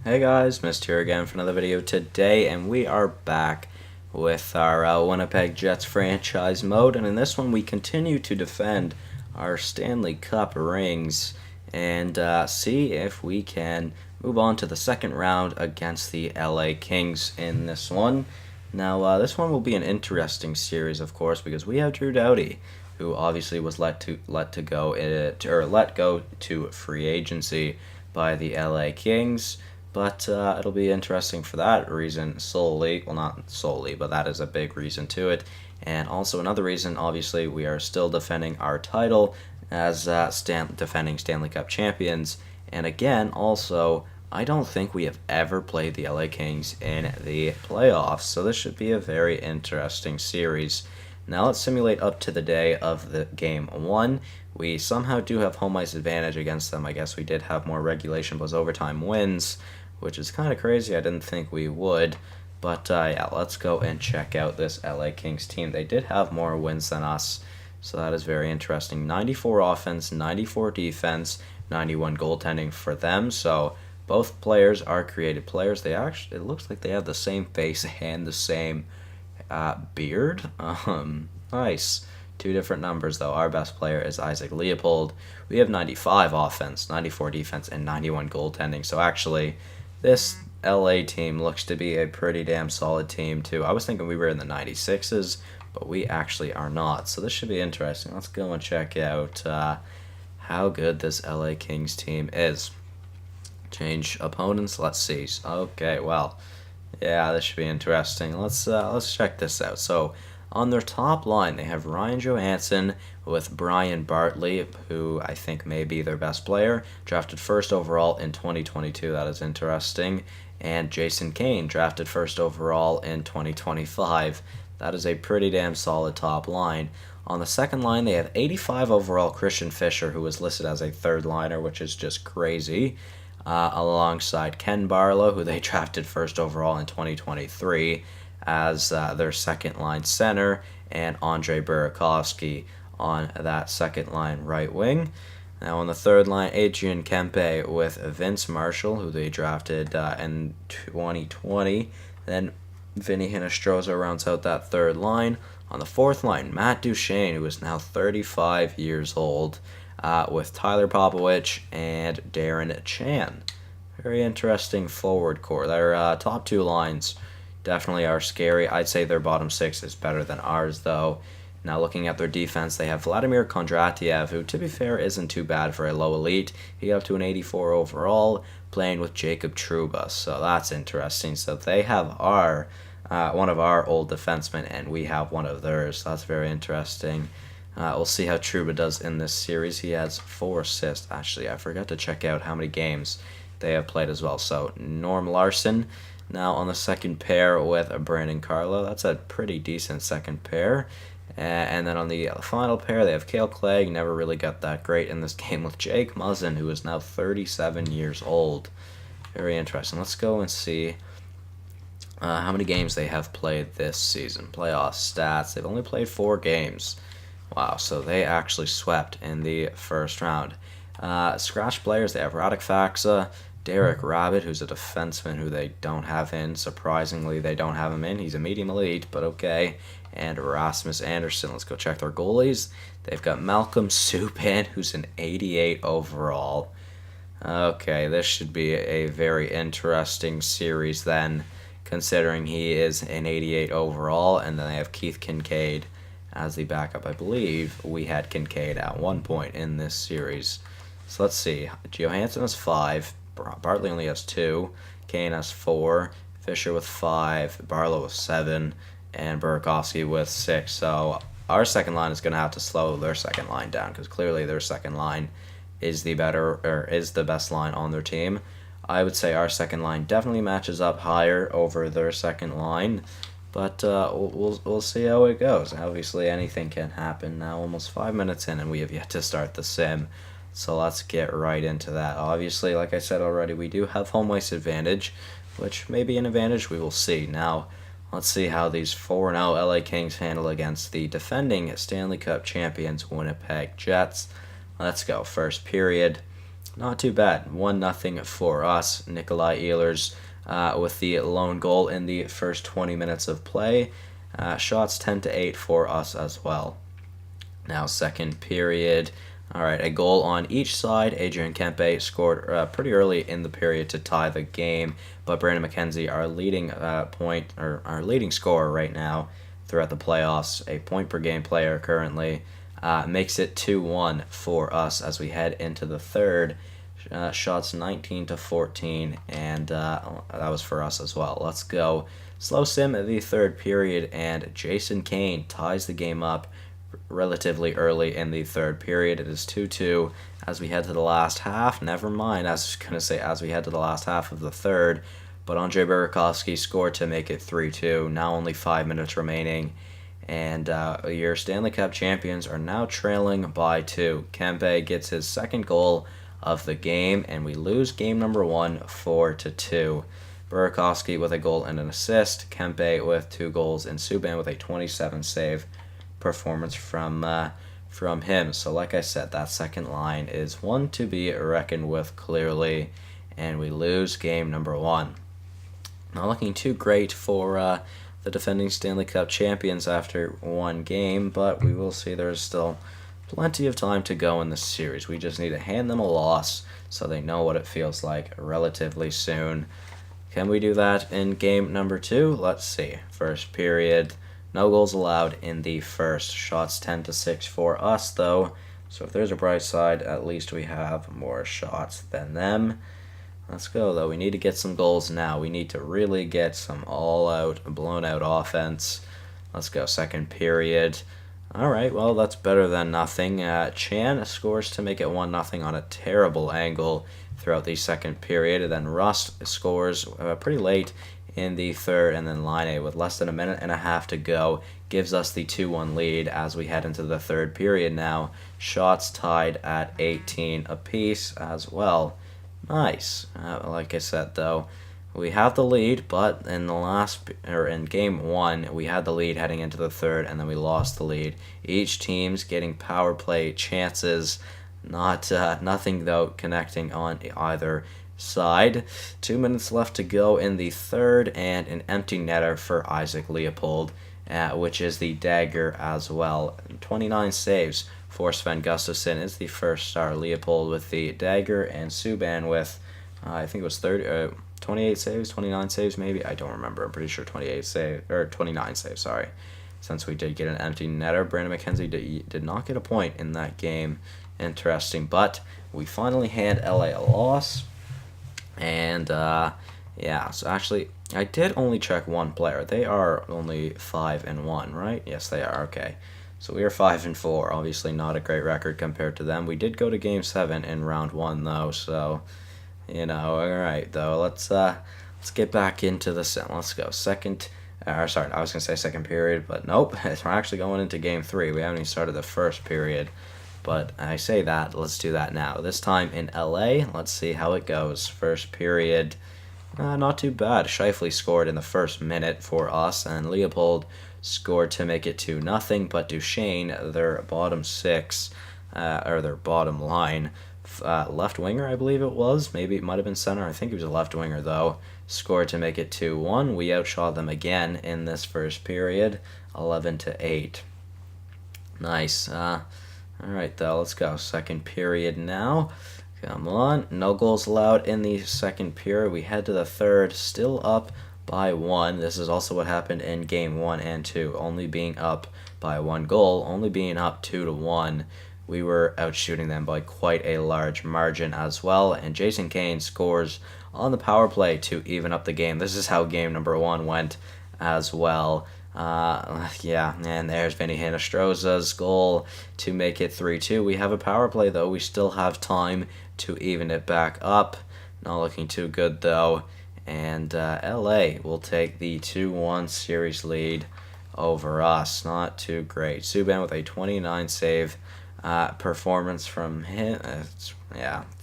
Hey guys, Mist here again for another video today, and we are back with our Winnipeg Jets franchise mode, and in this one we continue to defend our Stanley Cup rings and see if we can move on to the second round against the LA Kings in this one. Now, this one will be an interesting series, of course, because we have Drew Doughty, who obviously was let go to free agency by the LA Kings. But it'll be interesting for that reason solely. Well, not solely, but that is a big reason to it. And also another reason, obviously, we are still defending our title as defending Stanley Cup champions. And again, also, I don't think we have ever played the LA Kings in the playoffs. So this should be a very interesting series. Now let's simulate up to the day of the game one. We somehow do have home ice advantage against them. I guess we did have more regulation plus overtime wins, which is kind of crazy. I didn't think we would. But yeah, let's go and check out this LA Kings team. They did have more wins than us, so that is very interesting. 94 offense, 94 defense, 91 goaltending for them. So both players are creative players. It looks like they have the same face and the same beard. Nice. Two different numbers, though. Our best player is Isaac Leopold. We have 95 offense, 94 defense, and 91 goaltending. So actually, this LA team looks to be a pretty damn solid team, too. I was thinking we were in the 96s, but we actually are not. So this should be interesting. Let's go and check out how good this LA Kings team is. Change opponents. Let's see. Okay, well, yeah, this should be interesting. Let's check this out. So on their top line, they have Ryan Johansson with Brian Bartley, who I think may be their best player, drafted first overall in 2022. That is interesting. And Jason Kane, drafted first overall in 2025. That is a pretty damn solid top line. On the second line, they have 85 overall Christian Fischer, who was listed as a third liner, which is just crazy. Alongside Ken Barlow, who they drafted first overall in 2023 as their second line center, and Andre Burakovsky on that second line right wing. Now on the third line, Adrian Kempe with Vince Marshall, who they drafted in 2020. Then Vinny Hinostroza rounds out that third line. On the fourth line, Matt Duchene, who is now 35 years old, with Tyler Popovich and Darren Chan. Very interesting forward core. Their top two lines definitely are scary. I'd say their bottom six is better than ours, though. Now looking at their defense, they have Vladimir Kondratiev, who, to be fair, isn't too bad for a low elite. He got up to an 84 overall, playing with Jacob Trouba, so that's interesting. So they have one of our old defensemen, and we have one of theirs. So that's very interesting. We'll see how Trouba does in this series. He has 4 assists. Actually, I forgot to check out how many games they have played as well. So Norm Larson now on the second pair with Brandon Carlo. That's a pretty decent second pair. And then on the final pair, they have Cale Clegg. Never really got that great in this game with Jake Muzzin, who is now 37 years old. Very interesting. Let's go and see how many games they have played this season. Playoff stats. They've only played 4 games. Wow, so they actually swept in the first round. Scratch players, they have Radek Faksa, Derek Rabbit, who's a defenseman who they don't have in. Surprisingly, they don't have him in. He's a medium elite, but okay. And Rasmus Anderson. Let's go check their goalies. They've got Malcolm Subban, who's an 88 overall. Okay, this should be a very interesting series then, considering he is an 88 overall. And then they have Keith Kincaid as the backup. I believe we had Kincaid at one point in this series. So let's see. Johansson has 5. Bartley only has 2. Kane has 4. Fisher with 5. Barlow with 7. And Burakovsky with 6. So our second line is going to have to slow their second line down, because clearly their second line is the best line on their team. I would say our second line definitely matches up higher over their second line. But we'll see how it goes. Obviously, anything can happen. Now, almost 5 minutes in, and we have yet to start the sim. So let's get right into that. Obviously, like I said already, we do have home ice advantage, which may be an advantage. We will see. Now, let's see how these 4-0 LA Kings handle against the defending Stanley Cup champions Winnipeg Jets. Let's go. First period. Not too bad. 1-0 for us. Nikolai Ehlers with the lone goal in the first 20 minutes of play. Shots 10-8 for us as well. Now, second period. All right, a goal on each side. Adrian Kempe scored pretty early in the period to tie the game, but Brandon McKenzie, our leading scorer right now throughout the playoffs, a point per game player currently, makes it 2-1 for us as we head into the third. Shots 19-14, and that was for us as well. Let's go. Slow sim at the third period, and Jason Kane ties the game up relatively early in the third period. It is 2-2 as we head to the last half. Never mind, I was going to say as we head to the last half of the third, but Andrei Burakovsky scored to make it 3-2. Now only 5 minutes remaining, and your Stanley Cup champions are now trailing by 2. Kempe gets his second goal of the game, and we lose game number 1 4-2. Burakovsky with a goal and an assist, Kempe with 2 goals, and Subban with a 27-save performance from him. So like I said, that second line is one to be reckoned with clearly, and we lose game number 1. Not looking too great for the defending Stanley Cup champions after one game, but we will see. There's still plenty of time to go in the series. We just need to hand them a loss so they know what it feels like relatively soon. Can we do that in game number 2? Let's see. First period. No goals allowed in the first. Shots 10-6 for us, though. So if there's a bright side, at least we have more shots than them. Let's go, though. We need to get some goals now. We need to really get some all-out, blown-out offense. Let's go. Second period. All right, well, that's better than nothing. Chan scores to make it 1-0 on a terrible angle throughout the second period. And then Rust scores pretty late in the third, and then Laine, with less than a minute and a half to go, gives us the 2-1 lead as we head into the third period now. Shots tied at 18 apiece as well. Nice. Like I said, though, we have the lead, but in game 1, we had the lead heading into the third, and then we lost the lead. Each team's getting power play chances, nothing though connecting on either side. 2 minutes left to go in the third, and an empty netter for Isaac Leopold, which is the dagger as well. 29 saves for Sven Gustafsson is the first star. Leopold with the dagger, and Subban with I think it was 28 saves, 29 saves maybe. I don't remember. I'm pretty sure 29 saves. Sorry, since we did get an empty netter. Brandon McKenzie did not get a point in that game. Interesting, but we finally hand LA a loss. And, yeah, so actually, I did only check one player. They are only 5-1, right? Yes, they are. Okay. So we are 5-4. Obviously not a great record compared to them. We did go to Game 7 in Round 1, though, so, all right, though. Let's get back into the sim. Let's go. I was going to say second period, but nope. We're actually going into Game 3. We haven't even started the first period. But I say that, let's do that now. This time in LA, let's see how it goes. First period, not too bad. Scheifele scored in the first minute for us, and Leopold scored to make it 2-0. But Duchesne, their bottom line, left winger, I believe it was. Maybe it might have been center. I think he was a left winger, though. Scored to make it 2-1. We outshot them again in this first period, 11-8. Nice. All right, though, let's go. Second period now. Come on. No goals allowed in the second period. We head to the third, still up by 1. This is also what happened in Game 1 and 2, only being up by 1 goal, only being up 2-1. We were outshooting them by quite a large margin as well, and Jason Kane scores on the power play to even up the game. This is how game number 1 went as well. Yeah, and there's Vinny Hinostroza's goal to make it 3-2. We have a power play, though. We still have time to even it back up. Not looking too good, though. And LA will take the 2-1 series lead over us. Not too great. Subban with a 29 save performance from him.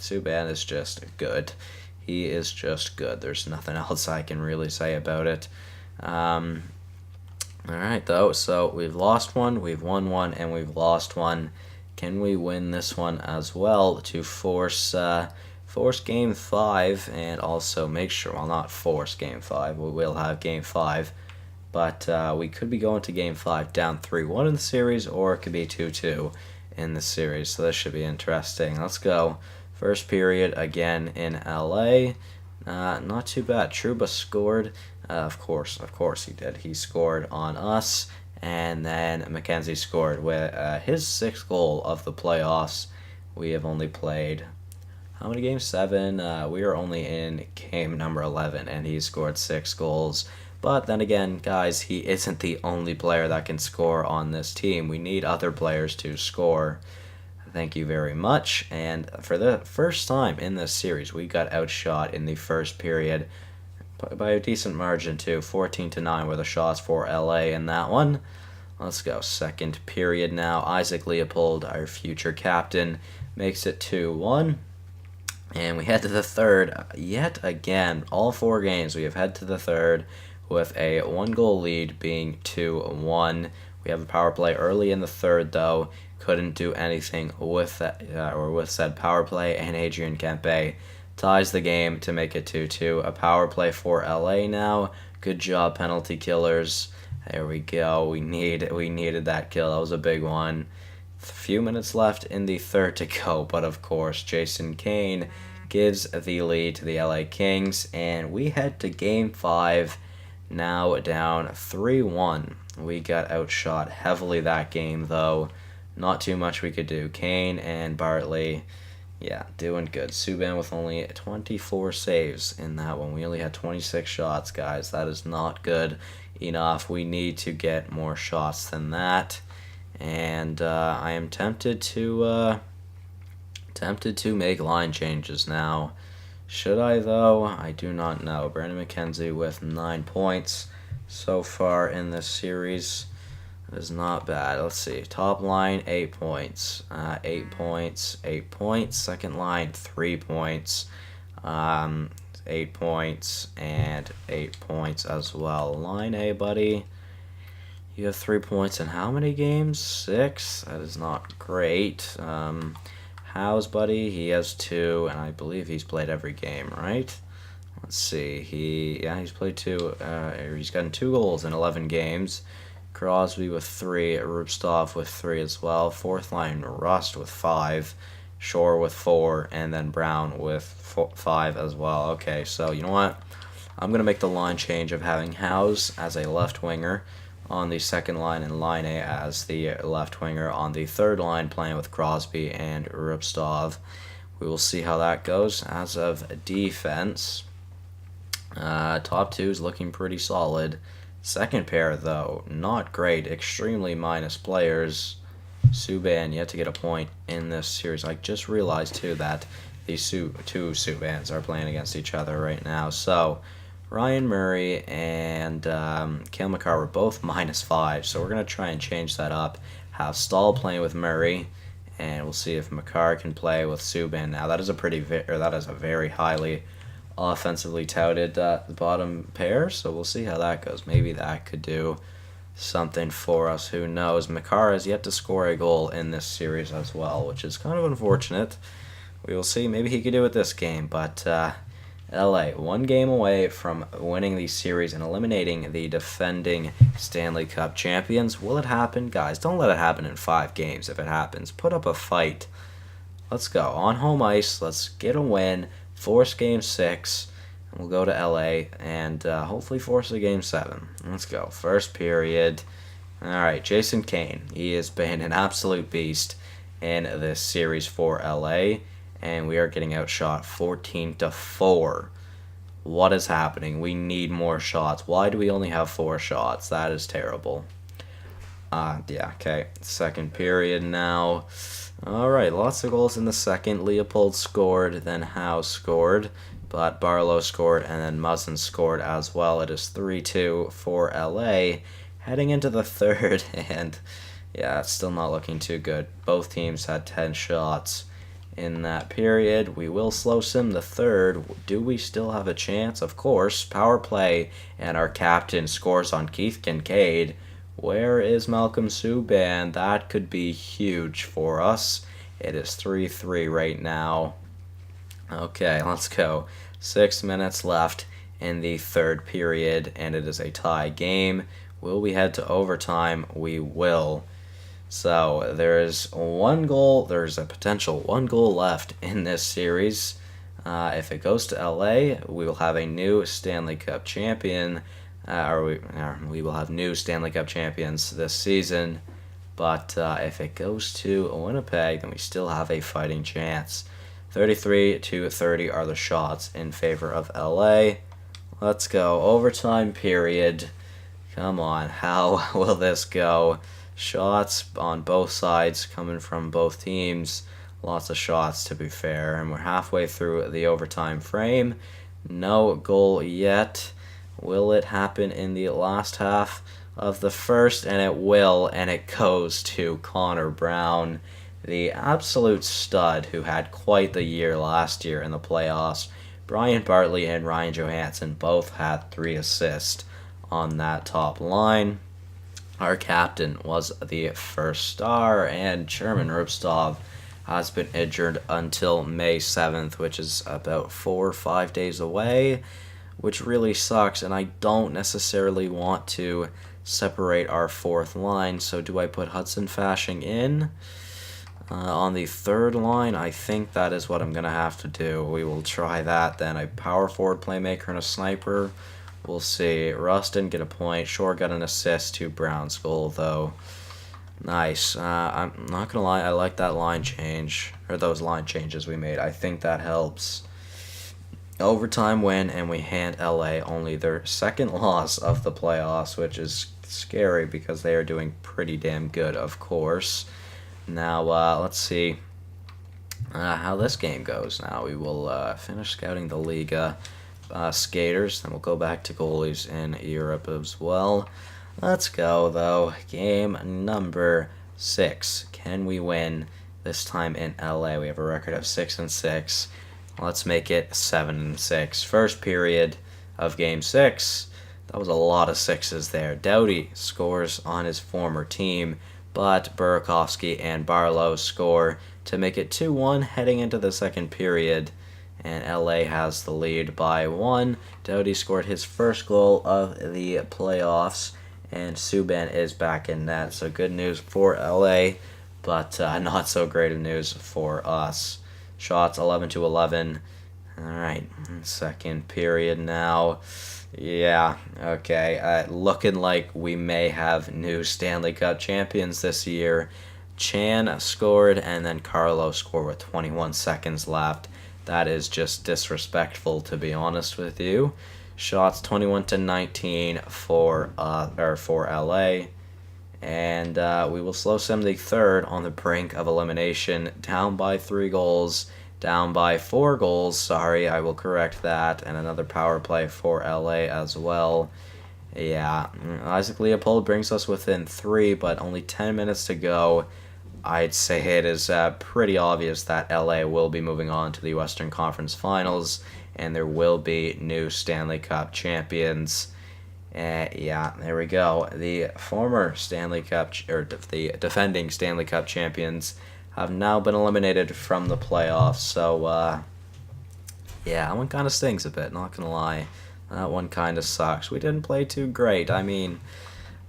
Subban is just good. He is just good. There's nothing else I can really say about it. All right, though, so we've lost one, we've won one, and we've lost one. Can we win this one as well to force Game 5 and also make sure, well, not force Game 5, we will have Game 5, but we could be going to Game 5 down 3-1 in the series, or it could be 2-2 in the series, so this should be interesting. Let's go. First period again in LA. Not too bad. Trouba scored. Of course he did. He scored on us, and then McKenzie scored with his 6th goal of the playoffs. We have only played, how many games? 7. We are only in game number 11, and he scored 6 goals. But then again, guys, he isn't the only player that can score on this team. We need other players to score. Thank you very much. And for the first time in this series, we got outshot in the first period by a decent margin too, 14-9 were the shots for LA in that one. Let's go. Second period now. Isaac Leopold, our future captain, makes it 2-1. And we head to the third yet again. All 4 games we have head to the third with a 1-goal lead being 2-1. We have a power play early in the third though. Couldn't do anything with that with said power play, and Adrian Kempe ties the game to make it 2-2. A power play for LA now. Good job, penalty killers. There we go. We needed that kill. That was a big one. A few minutes left in the third to go, but of course Jason Kane gives the lead to the LA Kings, and we head to Game 5 now down 3-1. We got outshot heavily that game though. Not too much we could do. Kane and Bartley, yeah, doing good. Subban with only 24 saves in that one. We only had 26 shots, guys. That is not good enough. We need to get more shots than that. And I am tempted to make line changes now. Should I, though? I do not know. Brandon McKenzie with 9 points so far in this series. It is not bad. Let's see. Top line, 8 points. 8 points. 8 points. Second line, 3 points. 8 points and 8 points as well. Line A, buddy. You have 3 points in how many games? 6? That is not great. How's, buddy? He has 2, and I believe he's played every game, right? Let's see. He's played 2. He's gotten 2 goals in 11 games. Crosby with 3, Rupstov with 3 as well. Fourth line, Rust with 5, Shore with 4, and then Brown with 5 as well. Okay, so you know what? I'm going to make the line change of having House as a left winger on the second line and Line A as the left winger on the third line, playing with Crosby and Rupstov. We will see how that goes. As of defense, top 2 is looking pretty solid. Second pair, though, not great. Extremely minus players. Subban yet to get a point in this series. I just realized, too, that these two Subans are playing against each other right now. So, Ryan Murray and Cale Makar were both -5. So, we're going to try and change that up. Have Stahl playing with Murray, and we'll see if Makar can play with Subban. Now, that is a very highly offensively touted bottom pair, so we'll see how that goes. Maybe that could do something for us. Who knows? Makar has yet to score a goal in this series as well, which is kind of unfortunate. We will see. Maybe he could do it this game, but LA, 1 game away from winning the series and eliminating the defending Stanley Cup champions. Will it happen? Guys, don't let it happen in 5 games if it happens. Put up a fight. Let's go. On home ice, let's get a win. Force Game 6, and we'll go to LA and hopefully force a Game 7. Let's go. First period. All right, Jason Kane. He has been an absolute beast in this series for LA, and we are getting outshot 14-4. What is happening? We need more shots. Why do we only have 4 shots? That is terrible. Okay. Second period now. Alright, lots of goals in the second. Leopold scored, then Howe scored, but Barlow scored, and then Muzzin scored as well. It is 3-2 for LA. Heading into the third, and yeah, it's still not looking too good. Both teams had 10 shots in that period. We will slow sim the third. Do we still have a chance? Of course. Power play, and our captain scores on Keith Kincaid. Where is Malcolm Subban? That could be huge for us. It is 3-3 right now. Okay, let's go. 6 minutes left in the third period, and it is a tie game. Will we head to overtime? We will. So there's a potential one goal left in this series. If it goes to LA, we will have a new Stanley Cup champion, or we will have new Stanley Cup champions this season. But if it goes to Winnipeg, then we still have a fighting chance. 33-30 are the shots in favor of LA. Let's go. Overtime period. Come on, how will this go? Shots on both sides coming from both teams. Lots of shots, to be fair. And we're halfway through the overtime frame. No goal yet. Will it happen in the last half of the first? And it will, and it goes to Connor Brown, the absolute stud who had quite the year last year in the playoffs. Brian Bartley and Ryan Johansson both had 3 assists on that top line. Our captain was the first star, and German Rubstov has been injured until May 7th, which is about 4 or 5 days away, which really sucks, and I don't necessarily want to separate our fourth line. So do I put Hudson Fasching in? On the third line, I think that is what I'm going to have to do. We will try that then. A power forward playmaker and a sniper. We'll see. Russ didn't get a point. Shore got an assist to Brown's goal, though. Nice. I'm not going to lie, I like that line change, or those line changes we made. I think that helps. Overtime win, and we hand LA only their second loss of the playoffs, which is scary because they are doing pretty damn good, of course. Now, let's see how this game goes. Now, we will finish scouting the Liga skaters, then we'll go back to goalies in Europe as well. Let's go, though. Game number 6. Can we win this time in LA? We have a record of 6-6. Let's make it 7-6. First period of Game 6. That was a lot of sixes there. Doughty scores on his former team, but Burakovsky and Barlow score to make it 2-1 heading into the second period, and LA has the lead by 1. Doughty scored his first goal of the playoffs, and Subban is back in net, so good news for LA, but not so great of news for us. Shots 11-11. All right, second period now. Yeah, okay. Looking like we may have new Stanley Cup champions this year. Chan scored, and then Carlo scored with 21 seconds left. That is just disrespectful, to be honest with you. Shots 21-19 for LA. And we will slow sim the third on the brink of elimination. Down by 3 goals. Down by 4 goals, sorry, I will correct that, and another power play for LA as well. Yeah, Isaac Leopold brings us within 3, but only 10 minutes to go. I'd say it is pretty obvious that LA will be moving on to the Western Conference Finals, and there will be new Stanley Cup champions. Yeah, there we go. The former Stanley Cup, or the defending Stanley Cup champions have now been eliminated from the playoffs. So, yeah, that one kind of stings a bit, not going to lie. That one kind of sucks. We didn't play too great. I mean,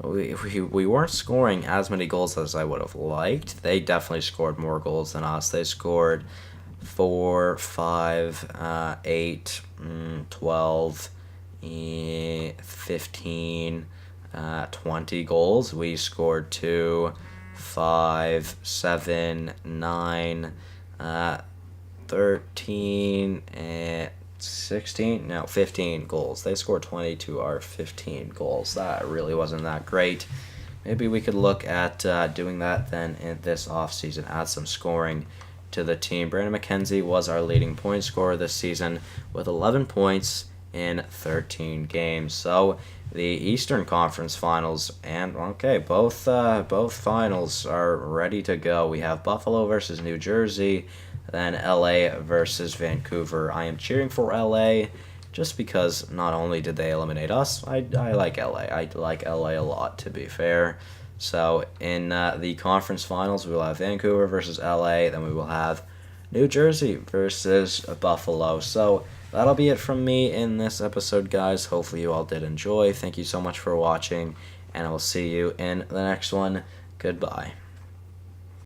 we weren't scoring as many goals as I would have liked. They definitely scored more goals than us. They scored 4, 5, 8, 12, 15, 20 goals. We scored 2, 5, 7, 9, 13, and 16, no, 15 goals. They scored 20 to our 15 goals. That really wasn't that great. Maybe we could look at doing that then in this offseason, add some scoring to the team. Brandon McKenzie was our leading point scorer this season with 11 points in 13 games. So the Eastern Conference Finals, and okay, both finals are ready to go. We have Buffalo versus New Jersey, then LA versus Vancouver. I am cheering for LA just because not only did they eliminate us, I like LA. I like LA a lot, to be fair. So in the conference finals, we will have Vancouver versus LA. Then we will have New Jersey versus Buffalo. So that'll be it from me in this episode, guys. Hopefully you all did enjoy. Thank you so much for watching, and I will see you in the next one. Goodbye.